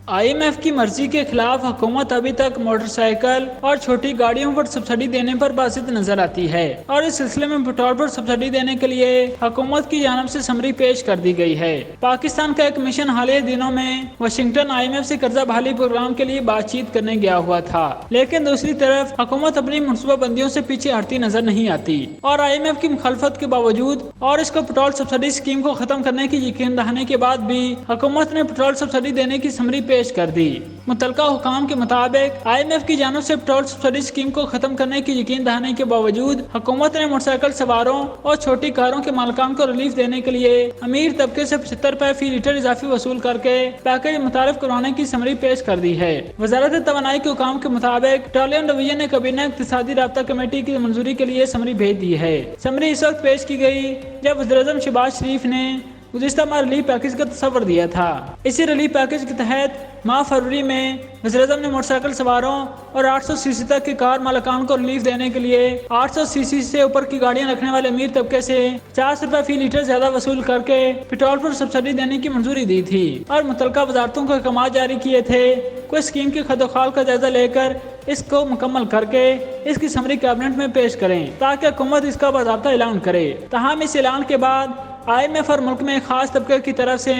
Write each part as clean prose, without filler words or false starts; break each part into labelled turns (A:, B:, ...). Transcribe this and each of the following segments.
A: IMF کی مرضی کے خلاف حکومت ابھی تک موٹر سائیکل اور چھوٹی گاڑیوں پر سبسڈی دینے پر باسط نظر آتی ہے اور اس سلسلے میں پٹرول پر سبسڈی دینے کے لیے حکومت کی جانب سے سمری پیش کر دی گئی ہے۔ پاکستان کا ایک مشن حالیہ دنوں میں واشنگٹن IMF سے قرضہ بحالی پروگرام کے لیے بات چیت کرنے گیا ہوا تھا، لیکن دوسری طرف حکومت اپنی منصوبہ بندیوں سے پیچھے ہٹتی نظر نہیں آتی اور IMF کی مخالفت کے باوجود اور اس کو پٹرول سبسڈی اسکیم کو ختم کرنے کی یقین دہانی کے بعد بھی حکومت نے پٹرول سبسڈی دینے کی سمری پیش کر دی۔ متعلقہ حکام کے مطابق IMF کی جانب سے پٹرول سبسڈی اسکیم کو ختم کرنے کی یقین دہانی کے باوجود حکومت نے موٹر سائیکل سواروں اور چھوٹی کاروں کے مالکان کو ریلیف دینے کے لیے امیر طبقے سے 75 روپے فی لیٹر اضافی وصول کر کے پیکیج متعارف کروانے کی سمری پیش کر دی ہے۔ وزارت توانائی کے حکام کے مطابق پٹرولیم ڈویژن نے کابینہ اقتصادی رابطہ کمیٹی کی منظوری کے لیے سمری بھیج دی ہے۔ سمری اس وقت پیش کی گئی جب وزیراعظم شہباز شریف نے گزشتہ ماہ ریلیف پیکیج کا تصور دیا تھا۔ اسی ریلیف پیکیج کے تحت ماہ فروری میں وزیراعظم نے موٹر سائیکل سواروں اور 800 سی سی تک کے کار مالکان کو ریلیف دینے کے لیے 800 سی سی سے اوپر کی گاڑیاں رکھنے والے امیر طبقے سے 50 روپے فی لیٹر زیادہ وصول کر کے پٹرول پر سبسڈی دینے کی منظوری دی تھی اور متعلقہ وزارتوں کو احکامات جاری کیے تھے کہ اسکیم کی خد و خال کا جائزہ لے کر اس کو مکمل کر کے اس کی سمری کابینٹ میں پیش کریں تاکہ حکومت اس کا باضابطہ اعلان کرے۔ تاہم اس اعلان کے بعد IMF اور ملک میں ایک خاص طبقے کی طرف سے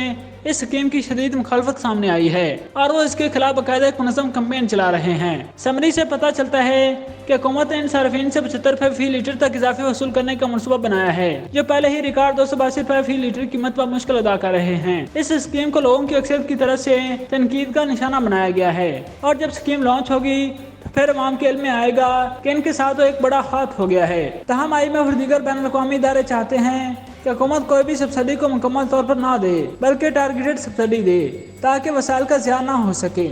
A: اس اسکیم کی شدید مخالفت سامنے آئی ہے اور وہ اس کے خلاف باقاعدہ ایک منظم کمپین چلا رہے ہیں۔ سمری سے پتہ چلتا ہے کہ حکومت نے ان صارفین سے 75 روپے فی لیٹر تک اضافی وصول کرنے کا منصوبہ بنایا ہے، جو پہلے ہی ریکارڈ 282 روپے فی لیٹر قیمت پر مشکل ادا کر رہے ہیں۔ اس اسکیم کو لوگوں کی اکثریت کی طرف سے تنقید کا نشانہ بنایا گیا ہے اور جب اسکیم لانچ ہوگی پھر عوام کے علم میں آئے گا کہ ان کے ساتھ ایک بڑا خاک ہو گیا ہے۔ تاہم IMF اور دیگر بین الاقوامی ادارے چاہتے ہیں کہ حکومت کوئی بھی سبسڈی کو مکمل طور پر نہ دے بلکہ ٹارگیٹڈ سبسڈی دے تاکہ وسائل کا ضیاع نہ ہو سکے۔